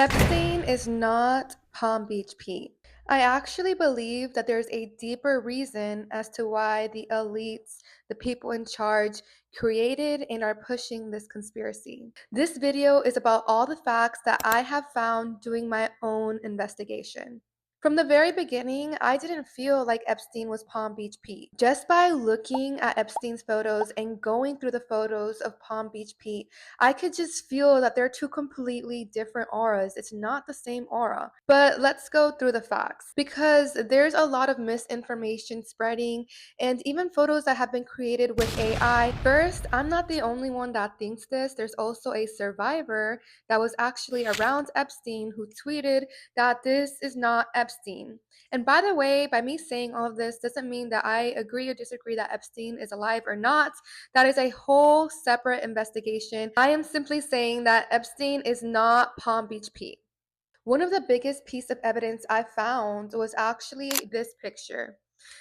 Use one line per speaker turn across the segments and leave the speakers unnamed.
Epstein is not Palm Beach Pete. I actually believe that there's a deeper reason as to why the elites, the people in charge, created and are pushing this conspiracy. This video is about all the facts that I have found doing my own investigation. From the very beginning, I didn't feel like Epstein was Palm Beach Pete. Just by looking at Epstein's photos and going through the photos of Palm Beach Pete, I could just feel that they're two completely different auras. It's not the same aura. But let's go through the facts because there's a lot of misinformation spreading and even photos that have been created with AI. First, I'm not the only one that thinks this. There's also a survivor that was actually around Epstein who tweeted that this is not Epstein. And by the way, by me saying all of this doesn't mean that I agree or disagree that Epstein is alive or not. That is a whole separate investigation. I am simply saying that Epstein is not Palm Beach Pete. One of the biggest piece of evidence I found was actually this picture.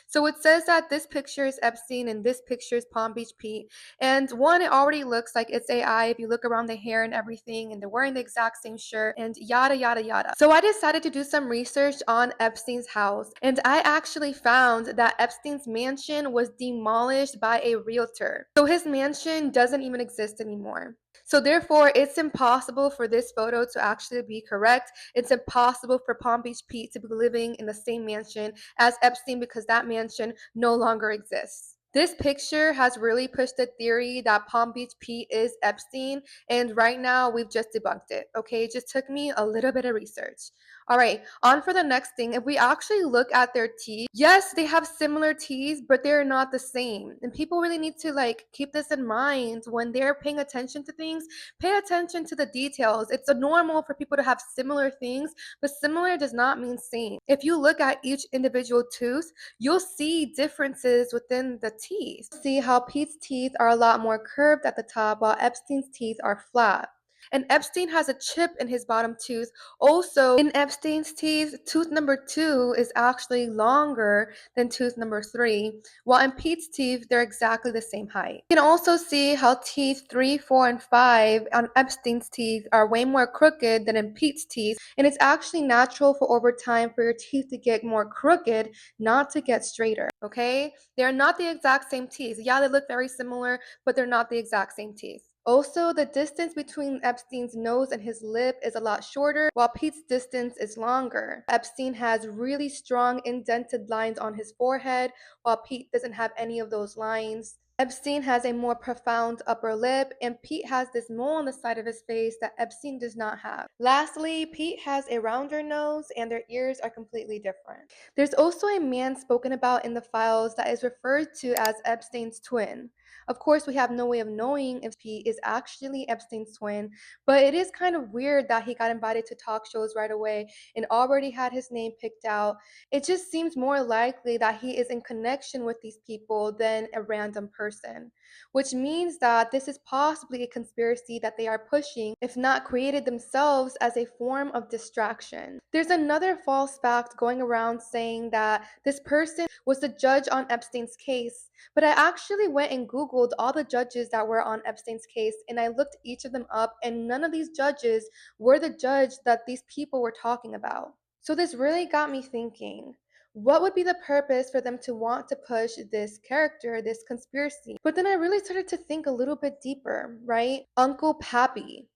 So it says that this picture is Epstein and this picture is Palm Beach Pete. And one, it already looks like it's AI if you look around the hair and everything, and they're wearing the exact same shirt and yada, yada, yada. So I decided to do some research on Epstein's house, and I actually found that Epstein's mansion was demolished by a realtor. So his mansion doesn't even exist anymore. So therefore, it's impossible for this photo to actually be correct. It's impossible for Palm Beach Pete to be living in the same mansion as Epstein because that mansion no longer exists. This picture has really pushed the theory that Palm Beach Pete is Epstein, and right now we've just debunked it. Okay, it just took me a little bit of research. All right, on for the next thing. If we actually look at their teeth, yes, they have similar teeth, but they're not the same. And people really need to keep this in mind when they're paying attention to things. Pay attention to the details. It's normal for people to have similar things, but similar does not mean same. If you look at each individual tooth, you'll see differences within the teeth. See how Pete's teeth are a lot more curved at the top while Epstein's teeth are flat. And Epstein has a chip in his bottom tooth. Also, in Epstein's teeth, tooth number 2 is actually longer than tooth number 3, while in Pete's teeth, they're exactly the same height. You can also see how teeth 3, 4, and 5 on Epstein's teeth are way more crooked than in Pete's teeth, and it's actually natural for over time for your teeth to get more crooked, not to get straighter, okay? They're not the exact same teeth. Yeah, they look very similar, but they're not the exact same teeth. Also, the distance between Epstein's nose and his lip is a lot shorter, while Pete's distance is longer. Epstein has really strong indented lines on his forehead, while Pete doesn't have any of those lines. Epstein has a more profound upper lip, and Pete has this mole on the side of his face that Epstein does not have. Lastly, Pete has a rounder nose, and their ears are completely different. There's also a man spoken about in the files that is referred to as Epstein's twin. Of course, we have no way of knowing if Pete is actually Epstein's twin, but it is kind of weird that he got invited to talk shows right away and already had his name picked out. It just seems more likely that he is in connection with these people than a random person, which means that this is possibly a conspiracy that they are pushing, if not created themselves as a form of distraction. There's another false fact going around saying that this person was the judge on Epstein's case, but I actually went and Googled all the judges that were on Epstein's case, and I looked each of them up, and none of these judges were the judge that these people were talking about. So this really got me thinking. What would be the purpose for them to want to push this character, this conspiracy? But then I really started to think a little bit deeper, right? Uncle Pappy.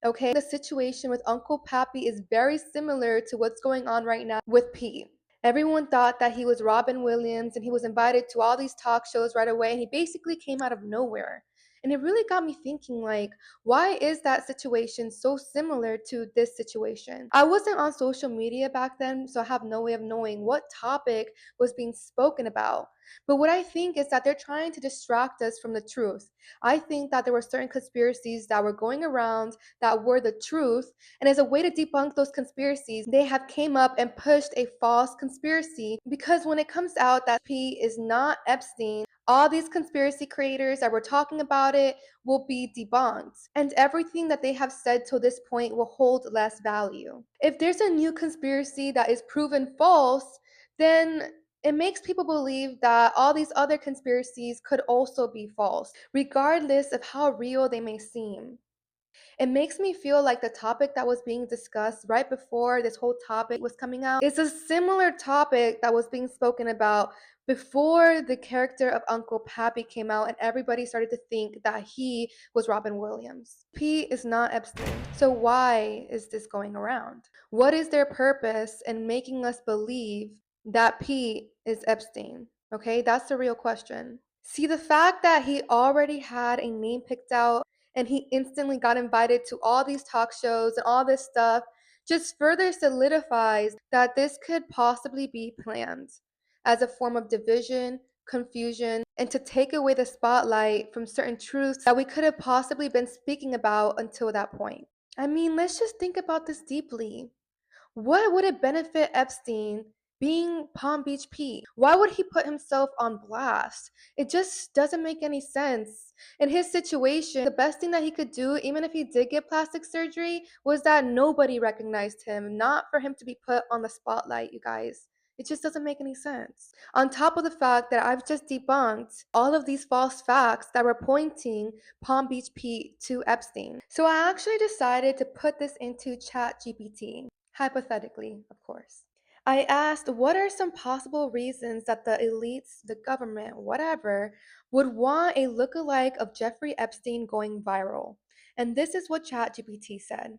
Okay, the situation with Uncle Pappy is very similar to what's going on right now with Pete. Everyone thought that he was Robin Williams and he was invited to all these talk shows right away, and he basically came out of nowhere. And it really got me thinking, why is that situation so similar to this situation? I wasn't on social media back then, so I have no way of knowing what topic was being spoken about. But what I think is that they're trying to distract us from the truth. I think that there were certain conspiracies that were going around that were the truth, and as a way to debunk those conspiracies, they have came up and pushed a false conspiracy, because when it comes out that P is not Epstein, all these conspiracy creators that were talking about it will be debunked, and everything that they have said till this point will hold less value. If there's a new conspiracy that is proven false, then it makes people believe that all these other conspiracies could also be false, regardless of how real they may seem. It makes me feel like the topic that was being discussed right before this whole topic was coming out is a similar topic that was being spoken about before the character of Uncle Pappy came out and everybody started to think that he was Robin Williams. Pete is not Epstein. So why is this going around? What is their purpose in making us believe that Pete is Epstein? Okay, that's the real question. See, the fact that he already had a name picked out and he instantly got invited to all these talk shows and all this stuff just further solidifies that this could possibly be planned as a form of division, confusion, and to take away the spotlight from certain truths that we could have possibly been speaking about until that point. I mean, let's just think about this deeply. What would it benefit Epstein being Palm Beach Pete? Why would he put himself on blast? It just doesn't make any sense. In his situation, the best thing that he could do, even if he did get plastic surgery, was that nobody recognized him, not for him to be put on the spotlight, you guys. It just doesn't make any sense. On top of the fact that I've just debunked all of these false facts that were pointing Palm Beach Pete to Epstein. So I actually decided to put this into ChatGPT. Hypothetically, of course. I asked what are some possible reasons that the elites, the government, whatever, would want a lookalike of Jeffrey Epstein going viral. And this is what ChatGPT said.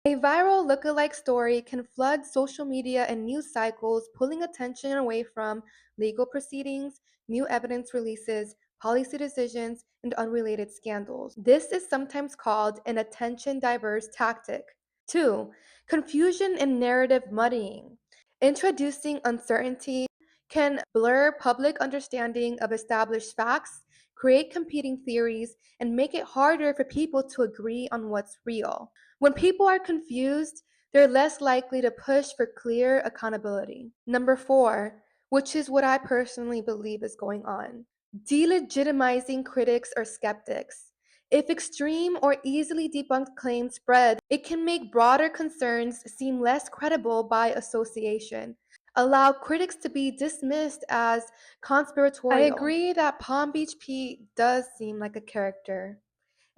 A viral lookalike story can flood social media and news cycles, pulling attention away from legal proceedings, new evidence releases, policy decisions, and unrelated scandals. This is sometimes called an attention diverse tactic. 2. Confusion and narrative muddying. Introducing uncertainty can blur public understanding of established facts, create competing theories, and make it harder for people to agree on what's real. When people are confused, they're less likely to push for clear accountability. Number 4, which is what I personally believe is going on, delegitimizing critics or skeptics. If extreme or easily debunked claims spread, it can make broader concerns seem less credible by association, allow critics to be dismissed as conspiratorial. I agree that Palm Beach Pete does seem like a character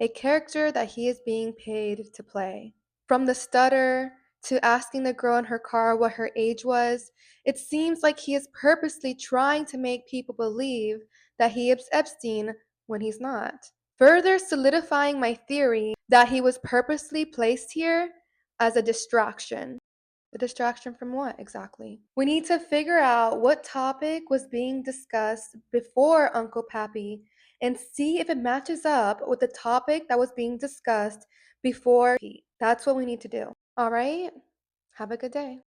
that he is being paid to play. From the stutter to asking the girl in her car what her age was, it seems like he is purposely trying to make people believe that he is Epstein when he's not. Further solidifying my theory that he was purposely placed here as a distraction. A distraction from what exactly? We need to figure out what topic was being discussed before Uncle Pappy and see if it matches up with the topic that was being discussed before Pete. That's what we need to do. All right? Have a good day.